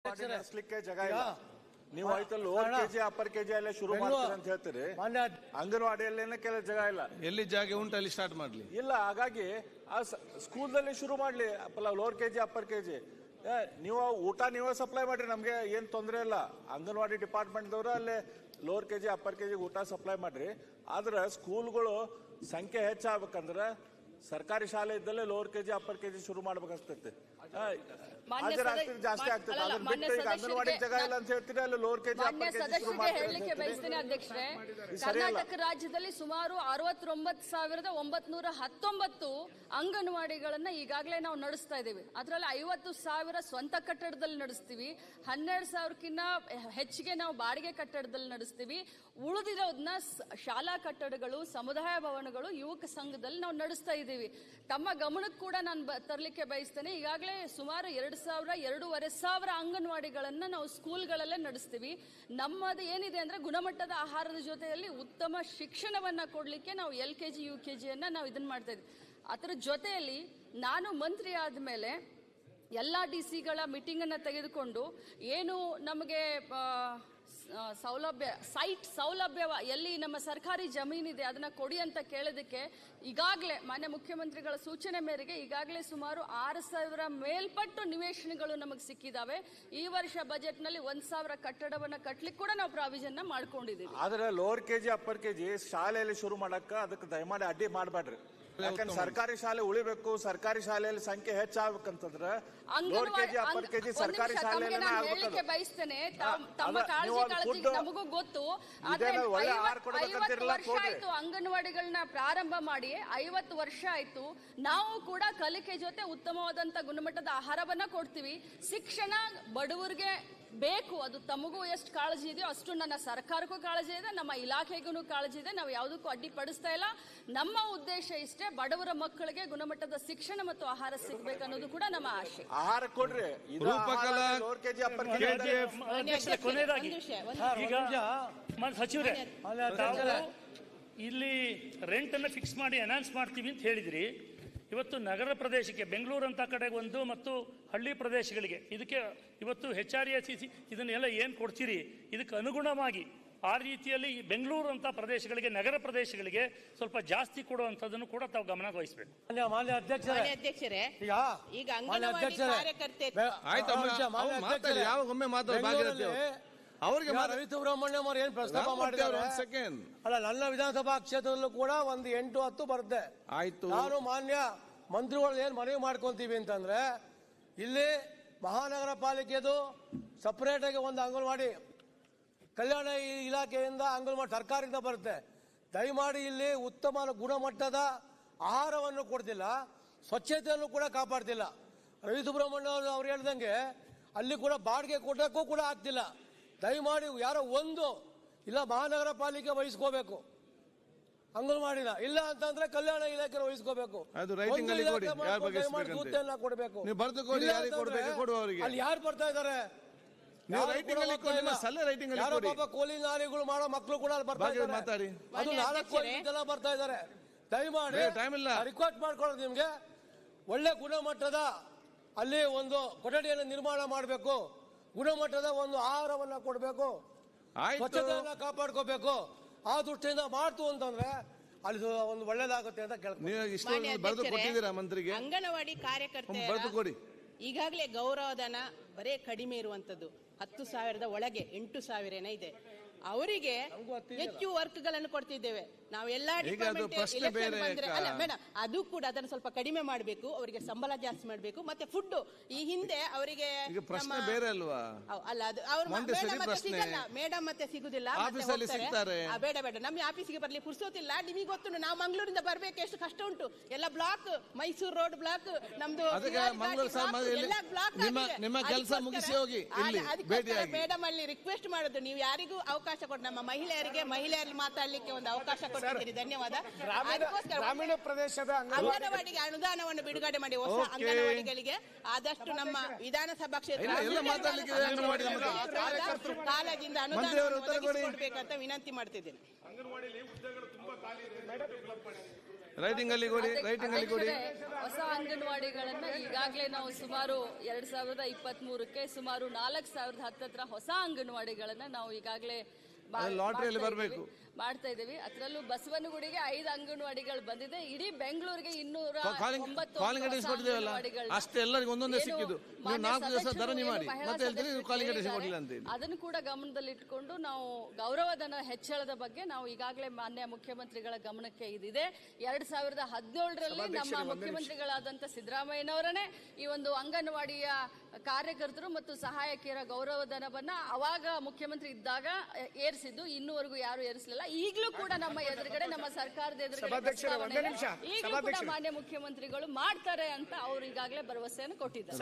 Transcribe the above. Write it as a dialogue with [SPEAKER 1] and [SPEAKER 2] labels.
[SPEAKER 1] ನಡೆಸಲಿಕ್ಕೆ ಜಾಗ ಇಲ್ಲ. ನೀವು ಆಯ್ತು ಲೋವರ್ ಕೆಜಿ ಅಪ್ಪರ್ ಕೆಜಿ ಎಲ್ಲ ಶುರು ಮಾಡ್ತೀರಿ ಅಂತ ಹೇಳ್ತೀರಿ. ಅಂಗನವಾಡಿಯಲ್ಲಿ ಕೆಲ ಜಾಗ ಇಲ್ಲ.
[SPEAKER 2] ಎಲ್ಲಿ ಜಾಗ ಉಂಟು ಅಲ್ಲಿ ಸ್ಟಾರ್ಟ್ ಮಾಡ್ಲಿ.
[SPEAKER 1] ಇಲ್ಲ, ಹಾಗಾಗಿ ಆ ಸ್ಕೂಲ್ದಲ್ಲಿ ಶುರು ಮಾಡ್ಲಿ. ಲೋವರ್ ಕೆಜಿ ಅಪ್ಪರ್ ಕೆಜಿ ನೀವು ಊಟ ನೀವೇ ಸಪ್ಲೈ ಮಾಡ್ರಿ, ನಮ್ಗೆ ಏನ್ ತೊಂದರೆ ಇಲ್ಲ. ಅಂಗನವಾಡಿ ಡಿಪಾರ್ಟ್ಮೆಂಟ್ ದವರು ಅಲ್ಲೇ ಲೋವರ್ ಕೆಜಿ ಅಪ್ಪರ್ ಕೆಜಿ ಊಟ ಸಪ್ಲೈ ಮಾಡ್ರಿ. ಆದ್ರೆ ಸ್ಕೂಲ್ಗಳು ಸಂಖ್ಯೆ ಹೆಚ್ಚಾಗಬೇಕಂದ್ರೆ ಸರ್ಕಾರಿ ಶಾಲೆ ಇದ್ದಲ್ಲೇ ಲೋವರ್ ಕೆಜಿ ಅಪ್ಪರ್ ಕೆಜಿ ಶುರು ಮಾಡ್ಬೇಕಾಗ್ತೈತೆ. ಜಾಸ್ತಿ ಆಗ್ತದೆ. ಅಂಗನವಾಡಿ ಜಾಗ ಇಲ್ಲ ಅಂತ ಹೇಳ್ತೀರಿ, ಅಲ್ಲಿ ಲೋವರ್ ಕೆಜಿ ಅಪ್ಪರ್ ಕೆಜಿ ಶುರು
[SPEAKER 3] ಹೇಳಲಿಕ್ಕೆ ಬಯಸ್ತೇನೆ ಅಧ್ಯಕ್ಷರೇ. ಕರ್ನಾಟಕ ರಾಜ್ಯದಲ್ಲಿ ಸುಮಾರು 69,919 ಅಂಗನವಾಡಿಗಳನ್ನ ಈಗಾಗಲೇ ನಾವು ನಡೆಸ್ತಾ ಇದ್ದೀವಿ. ಅದರಲ್ಲಿ 50,000 ಸ್ವಂತ ಕಟ್ಟಡದಲ್ಲಿ ನಡೆಸ್ತೀವಿ, 12,000ಕ್ಕಿಂತ ಹೆಚ್ಚಿಗೆ ನಾವು ಬಾಡಿಗೆ ಕಟ್ಟಡದಲ್ಲಿ ನಡೆಸ್ತೀವಿ. ಉಳಿದಿರೋದನ್ನ ಶಾಲಾ ಕಟ್ಟಡಗಳು, ಸಮುದಾಯ ಭವನಗಳು, ಯುವಕ ಸಂಘದಲ್ಲಿ ನಾವು ನಡೆಸ್ತಾ ಇದ್ದೀವಿ. ತಮ್ಮ ಗಮನಕ್ಕೆ ಕೂಡ ನಾನು ತರಲಿಕ್ಕೆ ಬಯಸ್ತೇನೆ, ಈಗಾಗಲೇ ಸುಮಾರು 2,000-2,500 ಅಂಗನವಾಡಿಗಳನ್ನ ನಾವು ಸ್ಕೂಲ್ಗಳಲ್ಲೇ ನಡೆಸ್ತೀವಿ. ನಮ್ಮದು ಏನಿದೆ ಅಂದ್ರೆ ಗುಣಮಟ್ಟದ ಆಹಾರದ ಜೊತೆಯಲ್ಲಿ ಉತ್ತಮ ಶಿಕ್ಷಣವನ್ನ ಕೊಡ್ಲಿಕ್ಕೆ ನಾವು LKG UKGಯನ್ನ ನಾವು ಇದನ್ನ ಮಾಡ್ತಾ ಇದ್ವಿ. ಅದರ ಜೊತೆಯಲ್ಲಿ ನಾನು ಮಂತ್ರಿ ಆದ್ಮೇಲೆ ಎಲ್ಲ DC ಗಳ ಮೀಟಿಂಗ್ ಅನ್ನ ತೆಗೆದುಕೊಂಡು ಏನು ನಮಗೆ ಸೌಲಭ್ಯ ಎಲ್ಲಿ ನಮ್ಮ ಸರ್ಕಾರಿ ಜಮೀನಿದೆ ಅದನ್ನ ಕೊಡಿ ಅಂತ ಕೇಳೋದಕ್ಕೆ ಈಗಾಗಲೇ ಮಾನ್ಯ ಮುಖ್ಯಮಂತ್ರಿಗಳ ಸೂಚನೆ ಮೇರೆಗೆ ಈಗಾಗಲೇ ಸುಮಾರು 6,000 ಮೇಲ್ಪಟ್ಟು ನಿವೇಶನಗಳು ನಮಗೆ ಸಿಕ್ಕಿದಾವೆ. ಈ ವರ್ಷ ಬಜೆಟ್ ನಲ್ಲಿ 1,000 ಕಟ್ಟಡವನ್ನ ಕಟ್ಲಿಕ್ಕೆ ಕೂಡ ನಾವು ಪ್ರಾವಿಷನ್ ಮಾಡ್ಕೊಂಡಿದ್ದೀವಿ.
[SPEAKER 1] ಆದ್ರೆ ಲೋವರ್ ಕೆಜಿ ಅಪ್ಪರ್ ಕೆಜಿ ಶಾಲೆಯಲ್ಲಿ ಶುರು ಮಾಡಕ್ಕ ಅದಕ್ಕೆ ದಯಮಾಡಿ ಅಡ್ಡಿ ಮಾಡಬೇಡ್ರಿ. ಯಾಕಂದ್ರೆ ಸರ್ಕಾರಿ ಶಾಲೆ ಉಳಿಬೇಕು, ಸರ್ಕಾರಿ ಶಾಲೆಯಲ್ಲಿ ಸಂಖ್ಯೆ ಹೆಚ್ಚಾಗಬೇಕಂತಂದ್ರೆ ಲೋವರ್ ಕೆಜಿ ಅಪ್ಪರ್ ಕೆಜಿ ಸರ್ಕಾರಿ ಶಾಲೆಯಲ್ಲಿ
[SPEAKER 3] ಬಯಸ್ತೇನೆ. ತಮ್ಮ ಕಾಳಜಿ ನಮಗೂ ಗೊತ್ತು. ಆಯ್ತು, ಅಂಗನವಾಡಿಗಳನ್ನ ಪ್ರಾರಂಭ ಮಾಡಿ 50 ವರ್ಷ ಆಯ್ತು. ನಾವು ಕೂಡ ಕಲಿಕೆ ಜೊತೆ ಉತ್ತಮವಾದಂತ ಗುಣಮಟ್ಟದ ಆಹಾರವನ್ನ ಕೊಡ್ತೀವಿ. ಶಿಕ್ಷಣ ಬಡವರಿಗೆ ಬೇಕು, ಅದು ತಮಗೂ ಎಷ್ಟು ಕಾಳಜಿ ಇದೆಯೋ ಅಷ್ಟು ನನ್ನ ಸರ್ಕಾರಕ್ಕೂ ಕಾಳಜಿ ಇದೆ, ನಮ್ಮ ಇಲಾಖೆಗೂ ಕಾಳಜಿ ಇದೆ. ನಾವು ಯಾವುದಕ್ಕೂ ಅಡ್ಡಿಪಡಿಸ್ತಾ ಇಲ್ಲ. ನಮ್ಮ ಉದ್ದೇಶ ಇಷ್ಟೇ, ಬಡವರ ಮಕ್ಕಳಿಗೆ ಗುಣಮಟ್ಟದ ಶಿಕ್ಷಣ ಮತ್ತು ಆಹಾರ ಸಿಗಬೇಕು ಅನ್ನೋದು ಕೂಡ ನಮ್ಮ ಆಶೆ.
[SPEAKER 1] ಆಹಾರ ಕೊಡ್ರಿ.
[SPEAKER 4] ಸಚಿವರೇ, ಇಲ್ಲಿ ರೆಂಟ್ ಅನ್ನು ಫಿಕ್ಸ್ ಮಾಡಿ ಅನೌನ್ಸ್ ಮಾಡ್ತೀವಿ ಅಂತ ಹೇಳಿದ್ರಿ. ಇವತ್ತು ನಗರ ಪ್ರದೇಶಕ್ಕೆ ಬೆಂಗಳೂರು ಅಂತ ಕಡೆಗೆ ಒಂದು ಮತ್ತು ಹಳ್ಳಿ ಪ್ರದೇಶಗಳಿಗೆ ಇದಕ್ಕೆ ಇವತ್ತು HRSC ಇದನ್ನೆಲ್ಲ ಏನು ಕೊಡ್ತೀರಿ ಇದಕ್ಕೆ ಅನುಗುಣವಾಗಿ ಆ ರೀತಿಯಲ್ಲಿ ಬೆಂಗಳೂರು ಅಂತ ಪ್ರದೇಶಗಳಿಗೆ, ನಗರ ಪ್ರದೇಶಗಳಿಗೆ ಸ್ವಲ್ಪ ಜಾಸ್ತಿ ಕೊಡುವಂಥದ್ದನ್ನು ಕೂಡ ತಾವು ಗಮನ ವಹಿಸಬೇಕು.
[SPEAKER 5] ಮಾನ್ಯ ಅಧ್ಯಕ್ಷರೇ, ಈಗ ಅಂಗನವಾಡಿ ಕಾರ್ಯಕರ್ತೆ
[SPEAKER 2] ಅವರಿಗೆ
[SPEAKER 5] ರವಿಸುಬ್ರಹ್ಮಣ್ಯಂ ಅವರು ಏನ್ ಪ್ರಸ್ತಾಪ ಮಾಡಿದ್ದಾರೆ ಅಲ್ಲ, ನನ್ನ ವಿಧಾನಸಭಾ ಕ್ಷೇತ್ರದಲ್ಲೂ ಕೂಡ ಒಂದು 8-10 ಬರುತ್ತೆ.
[SPEAKER 2] ಆಯ್ತು,
[SPEAKER 5] ನಾನು ಮಾನ್ಯ ಮಂತ್ರಿಗಳು ಏನ್ ಮನವಿ ಮಾಡ್ಕೊಂತೀವಿ ಅಂತಂದ್ರೆ, ಇಲ್ಲಿ ಮಹಾನಗರ ಪಾಲಿಕೆದು ಸಪರೇಟ್ ಆಗಿ ಒಂದು ಅಂಗನವಾಡಿ ಕಲ್ಯಾಣ ಇಲಾಖೆಯಿಂದ ಅಂಗನವಾಡಿ ಸರ್ಕಾರದಿಂದ ಬರುತ್ತೆ. ದಯಮಾಡಿ ಇಲ್ಲಿ ಉತ್ತಮ ಗುಣಮಟ್ಟದ ಆಹಾರವನ್ನು ಕೊಡ್ತಿಲ್ಲ, ಸ್ವಚ್ಛತೆಯನ್ನು ಕೂಡ ಕಾಪಾಡ್ತಿಲ್ಲ. ರವಿಸುಬ್ರಹ್ಮಣ್ಯ ಅವ್ರು ಹೇಳ್ದಂಗೆ ಅಲ್ಲಿ ಕೂಡ ಬಾಡಿಗೆ ಕೊಟ್ಟಕ್ಕೂ ಕೂಡ ಆಗ್ತಿಲ್ಲ. ದಯಮಾಡಿ ಯಾರೋ ಒಂದು ಇಲ್ಲ ಮಹಾನಗರ ಪಾಲಿಕೆ ವಹಿಸ್ಕೋಬೇಕು ಅಂಗನವಾಡಿನ, ಇಲ್ಲ ಅಂತಂದ್ರೆ ಕಲ್ಯಾಣ ಇಲಾಖೆ ವಹಿಸ್ಕೋಬೇಕು. ಕೊಡಬೇಕು. ಅಲ್ಲಿ ಯಾರು ಬರ್ತಾ ಇದ್ದಾರೆ? ಯಾರೋ ಪಾಪ ಕೂಲಿ ನಾಲಿಗಳು ಮಾಡೋ ಮಕ್ಕಳು ಕೂಡ ಬರ್ತಾ ಇದ್ದಾರೆ. ಅದು 4 ಜನ ಬರ್ತಾ ಇದ್ದಾರೆ. ದಯಮಾಡಿ ರಿಕ್ವೆಸ್ಟ್ ಮಾಡ್ಕೊಳ್ಳೋದು ನಿಮ್ಗೆ, ಒಳ್ಳೆ ಗುಣಮಟ್ಟದ ಅಲ್ಲಿ ಒಂದು ಕೊಠಡಿಯನ್ನು ನಿರ್ಮಾಣ ಮಾಡಬೇಕು, ಗುಣಮಟ್ಟದ ಒಂದು ಆಹಾರವನ್ನ ಕೊಡಬೇಕು, ಸ್ವಚ್ಛತೆಯನ್ನ ಕಾಪಾಡ್ಕೋಬೇಕು. ಆ ದೃಷ್ಟಿಯಿಂದ ಮಾಡ್ತು ಅಂತಂದ್ರೆ ಅಲ್ಲಿ ಒಂದು ಒಳ್ಳೇದಾಗುತ್ತೆ ಅಂತ
[SPEAKER 2] ಕೇಳ್ತೀನಿ. ಮಂತ್ರಿಗೆ
[SPEAKER 5] ಅಂಗನವಾಡಿ
[SPEAKER 2] ಕಾರ್ಯಕರ್ತರ
[SPEAKER 5] ಈಗಾಗಲೇ ಗೌರವಧನ ಬರೇ ಕಡಿಮೆ ಇರುವಂತದ್ದು 10,000 ಒಳಗೆ 8,000 ಇದೆ. ಅವರಿಗೆ ಹೆಚ್ಚು ವರ್ಕ್ಗಳನ್ನು ಕೊಡ್ತಿದ್ದೇವೆ ನಾವು. ಎಲ್ಲಾ ಅದು ಕೂಡ ಅದನ್ನು ಸ್ವಲ್ಪ ಕಡಿಮೆ ಮಾಡಬೇಕು, ಅವರಿಗೆ ಸಂಬಳ ಜಾಸ್ತಿ ಮಾಡಬೇಕು. ಮತ್ತೆ ಫುಡ್ ಈ ಹಿಂದೆ ಅವರಿಗೆ
[SPEAKER 2] ಪ್ರಶ್ನೆ ಬೇರೆ ಅಲ್ವಾ?
[SPEAKER 5] ಅಲ್ಲ, ಅದು ಅವ್ರು ಮೇಡಮ್ ಮತ್ತೆ ಸಿಗುದಿಲ್ಲ, ಬೇಡ ನಮ್ಗೆ ಆಫೀಸಿಗೆ ಬರ್ಲಿ ಪುರ್ಸೋತಿಲ್ಲ. ನಿಮಗೆ ಗೊತ್ತು, ನಾವು ಮಂಗಳೂರಿಂದ ಬರ್ಬೇಕು ಎಷ್ಟು ಕಷ್ಟ ಉಂಟು. ಎಲ್ಲ ಬ್ಲಾಕ್, ಮೈಸೂರು ರೋಡ್ ಬ್ಲಾಕ್, ನಮ್ದು ಮೇಡಮ್ ಅಲ್ಲಿ ರಿಕ್ವೆಸ್ಟ್ ಮಾಡೋದು, ನೀವು ಯಾರಿಗೂ ಅವಕಾಶ ಕೊಟ್ಟು ನಮ್ಮ ಮಹಿಳೆಯರಿಗೆ ಮಾತಾಡ್ಲಿಕ್ಕೆ ಒಂದು ಅವಕಾಶ ಕೊಟ್ಟಿದ್ದೀರಿ. ಧನ್ಯವಾದ.
[SPEAKER 1] ಗ್ರಾಮೀಣ ಪ್ರದೇಶದ
[SPEAKER 5] ಅಂಗನವಾಡಿಗೆ ಅನುದಾನವನ್ನು ಬಿಡುಗಡೆ ಮಾಡಿ ಹೊಸ ಅಂಗನವಾಡಿಗಳಿಗೆ ಆದಷ್ಟು ನಮ್ಮ ವಿಧಾನಸಭಾ ಕ್ಷೇತ್ರ ಕಾಲದಿಂದ ಅನುದಾನ ಕೊಡಬೇಕಂತ ವಿನಂತಿ ಮಾಡ್ತಿದ್ದೇನೆ.
[SPEAKER 2] ರೈಟಿಂಗ್ ಅಲ್ಲಿ ಕೊಡಿ, ರೈಟಿಂಗ್ ಅಲ್ಲಿ ಕೊಡಿ.
[SPEAKER 3] ಹೊಸ ಅಂಗನವಾಡಿಗಳನ್ನ ಈಗಾಗಲೇ ನಾವು ಸುಮಾರು 2023ಕ್ಕೆ ಸುಮಾರು 4000 ಹತ್ತತ್ರ ಹೊಸ ಅಂಗನವಾಡಿಗಳನ್ನ ನಾವು ಈಗಾಗಲೇ
[SPEAKER 2] ಲಾಟ್ರಿಯಲ್ಲಿ ಬರಬೇಕು
[SPEAKER 3] ಮಾಡ್ತಾ ಇದೀವಿ. ಅದರಲ್ಲೂ ಬಸವನಗುಡಿಗೆ 5 ಅಂಗನವಾಡಿಗಳು ಬಂದಿದೆ. ಇಡೀ ಬೆಂಗಳೂರಿಗೆ 209
[SPEAKER 2] ಅಷ್ಟೇ, ಎಲ್ಲರಿಗೂ ಒಂದೊಂದೇ ಸಿಕ್ಕಿದ್ದು. ನೀವು 4 ದಿವಸ ಧರಣಿ ಮಾಡಿ ಮತ್ತೆ ಹೇಳ್ತೀರಿ ಕಾಲಿಂಗ್ ಅಟೆಸ್ಟ್ ಕೊಡಲಿಲ್ಲ ಅಂತ.
[SPEAKER 3] ಅದನ್ನು ಕೂಡ ಗಮನದಲ್ಲಿಟ್ಟುಕೊಂಡು ನಾವು ಗೌರವಧನ ಹೆಚ್ಚಳದ ಬಗ್ಗೆ ನಾವು ಈಗಾಗಲೇ ಮಾನ್ಯ ಮುಖ್ಯಮಂತ್ರಿಗಳ ಗಮನಕ್ಕೆ ಇದಿದೆ. 2017ರಲ್ಲಿ ನಮ್ಮ ಮುಖ್ಯಮಂತ್ರಿಗಳಾದಂಥ ಸಿದ್ದರಾಮಯ್ಯನವರನ್ನೇ ಈ ಒಂದು ಅಂಗನವಾಡಿಯ ಕಾರ್ಯಕರ್ತರು ಮತ್ತು ಸಹಾಯಕಿಯರ ಗೌರವಧನವನ್ನ ಅವಾಗ ಮುಖ್ಯಮಂತ್ರಿ ಇದ್ದಾಗ ಏರಿಸಿದ್ದು. ಇನ್ನೂವರೆಗೂ ಯಾರು ಏರಿಸಲಿಲ್ಲ. ಈಗಲೂ ಕೂಡ ನಮ್ಮ ಎದುರುಗಡೆ, ನಮ್ಮ ಸರ್ಕಾರದ ಎದುರುಗಡೆ ಈಗಲೂ ಕೂಡ ಮಾನ್ಯ ಮುಖ್ಯಮಂತ್ರಿಗಳು ಮಾಡ್ತಾರೆ ಅಂತ ಅವರು ಈಗಾಗಲೇ ಭರವಸೆಯನ್ನು ಕೊಟ್ಟಿದ್ದಾರೆ.